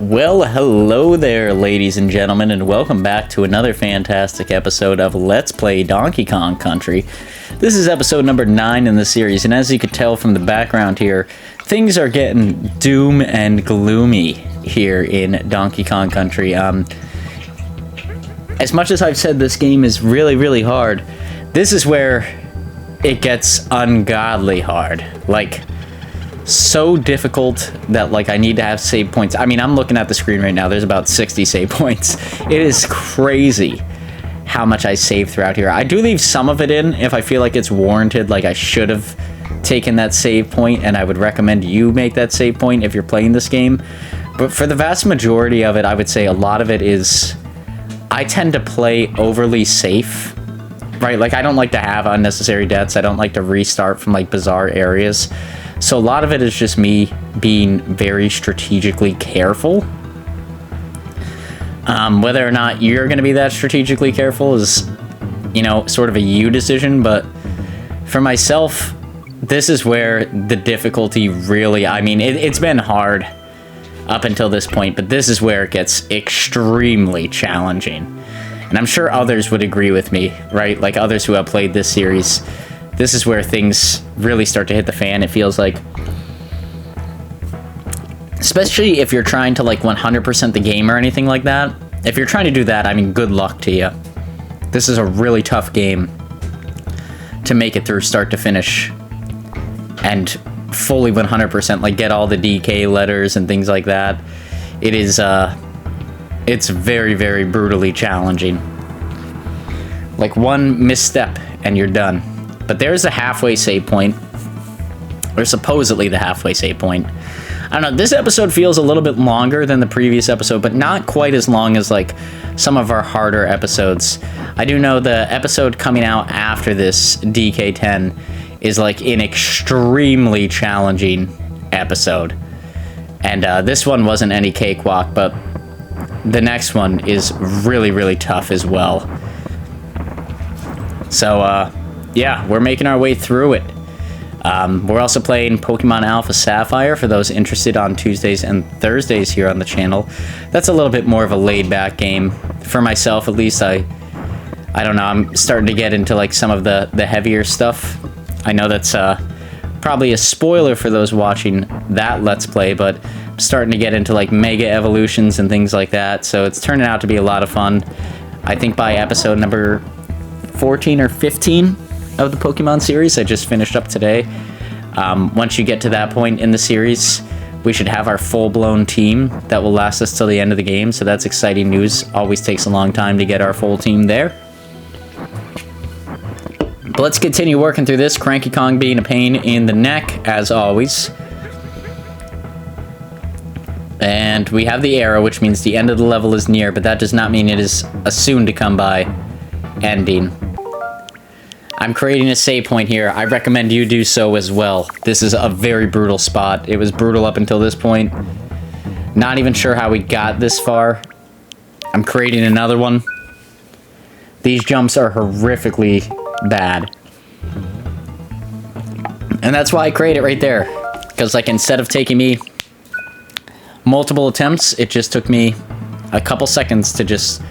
Well, hello there, ladies and gentlemen, and welcome back to another fantastic episode of Let's Play Donkey Kong Country. This is episode number 9 in the series, and as you could tell from the background here, things are getting doom and gloomy here in Donkey Kong Country. As much as I've said this game is really hard, this is where it gets ungodly hard. Like, so difficult that I need to have save points. I mean, I'm looking at the screen right now. There's about 60 save points. It is crazy how much I save throughout here. I do leave some of it in if I feel like it's warranted, like I should have taken that save point, and I would recommend you make that save point if you're playing this game. But for the vast majority of it, I would say a lot of it is I tend to play overly safe, right? Like, I don't like to have unnecessary deaths. I don't like to restart from bizarre areas. So a lot of it is just me being very strategically careful. Whether or not you're going to be that strategically careful is, sort of a you decision. But for myself, this is where the difficulty really, it's been hard up until this point, but this is where it gets extremely challenging. And I'm sure others would agree with me, right? Like others who have played this series. This is where things really start to hit the fan, it feels like. Especially if you're trying to 100% the game or anything like that. If you're trying to do that, good luck to you. This is a really tough game to make it through start to finish. And fully 100%, get all the DK letters and things like that. It is, it's very brutally challenging. One misstep and you're done. But there's a halfway save point, or supposedly the halfway save point. I don't know, this episode feels a little bit longer than the previous episode, but not quite as long as some of our harder episodes. I do know the episode coming out after this, DK10, is an extremely challenging episode. And this one wasn't any cakewalk, but the next one is really tough as well. So, yeah, we're making our way through it. We're also playing Pokemon Alpha Sapphire for those interested on Tuesdays and Thursdays here on the channel. That's a little bit more of a laid-back game. For myself, at least, I don't know, I'm starting to get into some of the heavier stuff. I know that's probably a spoiler for those watching that Let's Play, but I'm starting to get into Mega Evolutions and things like that, so it's turning out to be a lot of fun. I think by episode number 14 or 15 of the Pokemon series I just finished up today. Once you get to that point in the series, we should have our full-blown team that will last us till the end of the game, so that's exciting news. Always takes a long time to get our full team there. But let's continue working through this. Cranky Kong being a pain in the neck, as always. And we have the arrow, which means the end of the level is near, but that does not mean it is a soon-to-come-by ending. I'm creating a save point here. I recommend you do so as well. This is a very brutal spot. It was brutal up until this point. Not even sure how we got this far. I'm creating another one. These jumps are horrifically bad. And that's why I create it right there. Because instead of taking me multiple attempts, it just took me a couple seconds to just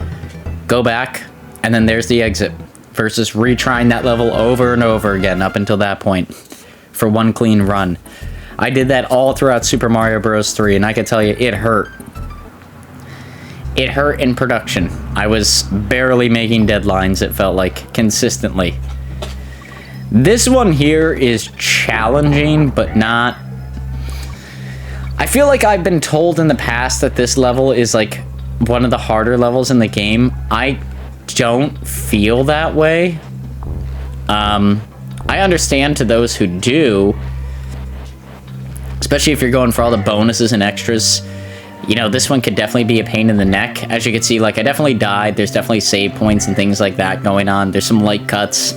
go back, and then there's the exit. Versus retrying that level over and over again up until that point for one clean run. I did that all throughout Super Mario Bros. 3, and I can tell you, it hurt. It hurt in production. I was barely making deadlines, it felt like, consistently. This one here is challenging, but not... I feel like I've been told in the past that this level is, one of the harder levels in the game. I don't feel that way. I understand to those who do, especially if you're going for all the bonuses and extras. This one could definitely be a pain in the neck. As you can see, I definitely died. There's definitely save points and things like that going on. There's some light cuts.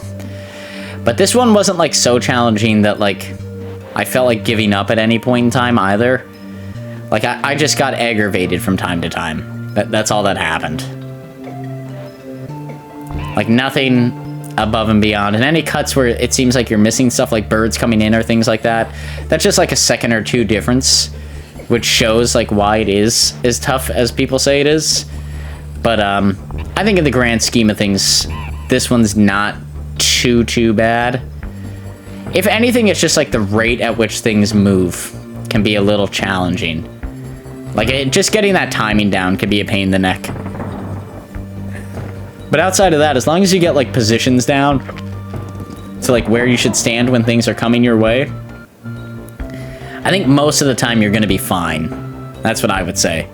But this one wasn't, so challenging that, I felt like giving up at any point in time either. I just got aggravated from time to time. That's all that happened. Nothing above and beyond. And any cuts where it seems like you're missing stuff, like birds coming in or things like that, that's just a second or two difference which shows like why it is as tough as people say it is. But I think in the grand scheme of things, this one's not too bad. If anything, it's just like the rate at which things move can be a little challenging. Like, just getting that timing down could be a pain in the neck. But outside of that, as long as you get, like, positions down to, like, where you should stand when things are coming your way, I think most of the time you're going to be fine. That's what I would say.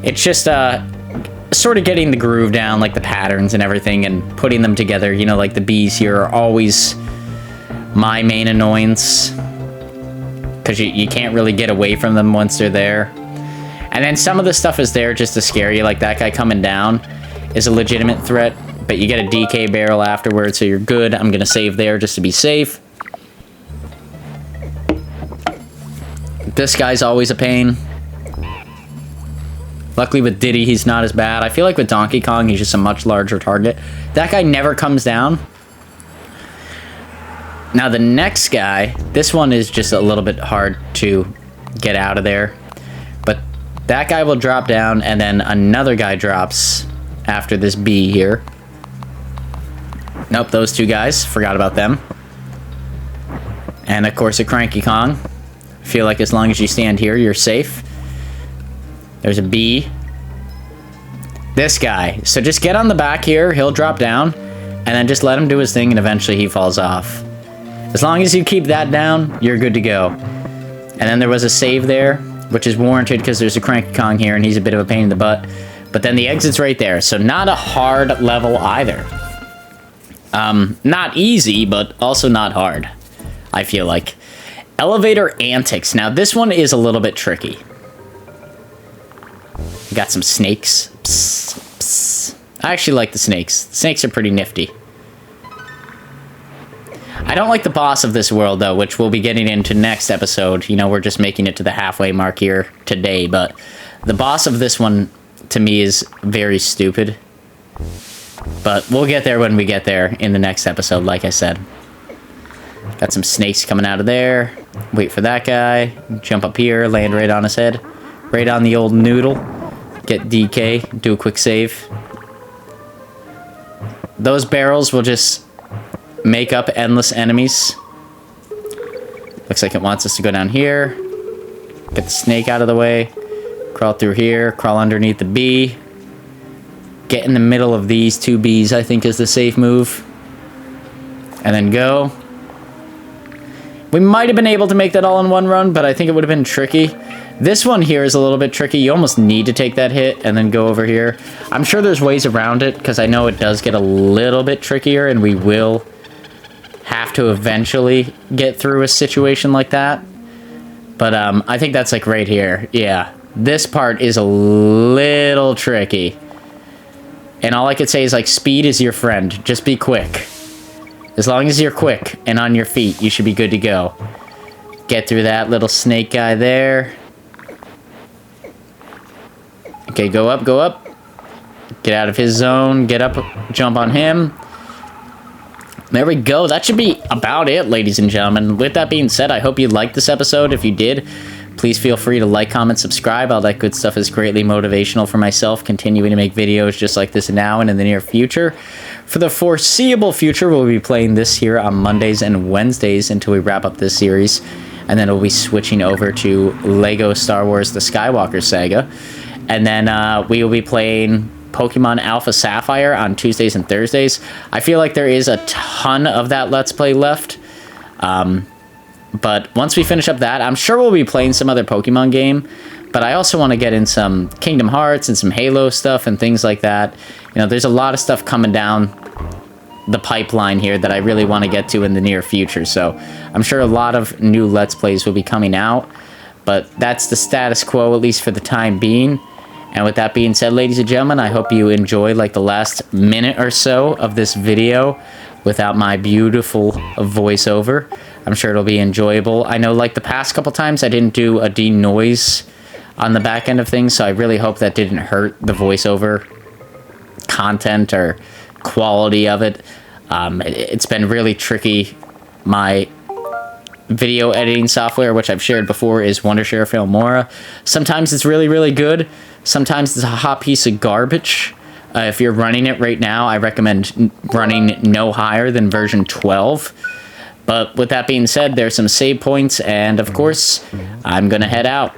It's just, sort of getting the groove down, like the patterns and everything, and putting them together. You know, like the bees here are always my main annoyance, because you can't really get away from them once they're there. And then some of the stuff is there just to scare you, like that guy coming down is a legitimate threat, but you get a DK barrel afterwards, so you're good. I'm gonna save there just to be safe. This guy's always a pain. Luckily with Diddy, he's not as bad. I feel like with Donkey Kong, he's just a much larger target. That guy never comes down. Now the next guy, this one is just a little bit hard to get out of there. But that guy will drop down, and then another guy drops after this bee here. Nope, those two guys. Forgot about them. And of course a Cranky Kong. I feel like as long as you stand here, you're safe. There's a bee. This guy. So just get on the back here. He'll drop down. And then just let him do his thing, and eventually he falls off. As long as you keep that down, you're good to go. And then there was a save there, which is warranted because there's a Cranky Kong here, and he's a bit of a pain in the butt. But then the exit's right there. So not a hard level either. Not easy, but also not hard, I feel like. Elevator Antics. Now, this one is a little bit tricky. Got some snakes. Psst, psst. I actually like the snakes. The snakes are pretty nifty. I don't like the boss of this world, though, which we'll be getting into next episode. You know, we're just making it to the halfway mark here today, but the boss of this one, to me, is very stupid. But we'll get there when we get there in the next episode, like I said. Got some snakes coming out of there. Wait for that guy. Jump up here, land right on his head. Right on the old noodle. Get DK, do a quick save. Those barrels will just make up endless enemies. Looks like it wants us to go down here. Get the snake out of the way. Crawl through here, crawl underneath the bee. Get in the middle of these two bees, I think, is the safe move. And then go. We might have been able to make that all in one run, but I think it would have been tricky. This one here is a little bit tricky. You almost need to take that hit and then go over here. I'm sure there's ways around it, because I know it does get a little bit trickier, and we will have to eventually get through a situation like that. But I think that's like right here. Yeah, this part is a little tricky. And all I could say is, like, speed is your friend. Just be quick. As long as you're quick and on your feet, you should be good to go. Get through that little snake guy there. Okay, go up, go up. Get out of his zone. Get up, jump on him. There we go. That should be about it, ladies and gentlemen. With that being said, I hope you liked this episode. If you did, please feel free to like, comment, subscribe. All that good stuff is greatly motivational for myself, continuing to make videos just like this now and in the near future. For the foreseeable future, we'll be playing this here on Mondays and Wednesdays until we wrap up this series. And then we'll be switching over to Lego Star Wars The Skywalker Saga. And then we will be playing Pokemon Alpha Sapphire on Tuesdays and Thursdays. I feel like there is a ton of that Let's Play left. But once we finish up that, I'm sure we'll be playing some other Pokemon game. But I also want to get in some Kingdom Hearts and some Halo stuff and things like that. You know, there's a lot of stuff coming down the pipeline here that I really want to get to in the near future. So I'm sure a lot of new Let's Plays will be coming out. But that's the status quo, at least for the time being. And with that being said, ladies and gentlemen, I hope you enjoyed like the last minute or so of this video without my beautiful voiceover. I'm sure it'll be enjoyable. I know like the past couple times I didn't do a denoise on the back end of things, so I really hope that didn't hurt the voiceover content or quality of it. It's been really tricky. My video editing software, which I've shared before, is Wondershare Filmora. Sometimes it's really, really good. Sometimes it's a hot piece of garbage. If you're running it right now, I recommend running no higher than version 12. But with that being said, there's some save points, and of course, I'm going to head out.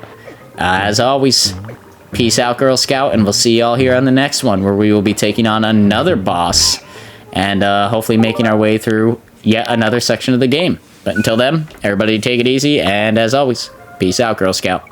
As always, peace out, Girl Scout, and we'll see y'all here on the next one, where we will be taking on another boss, and hopefully making our way through yet another section of the game. But until then, everybody take it easy, and as always, peace out, Girl Scout.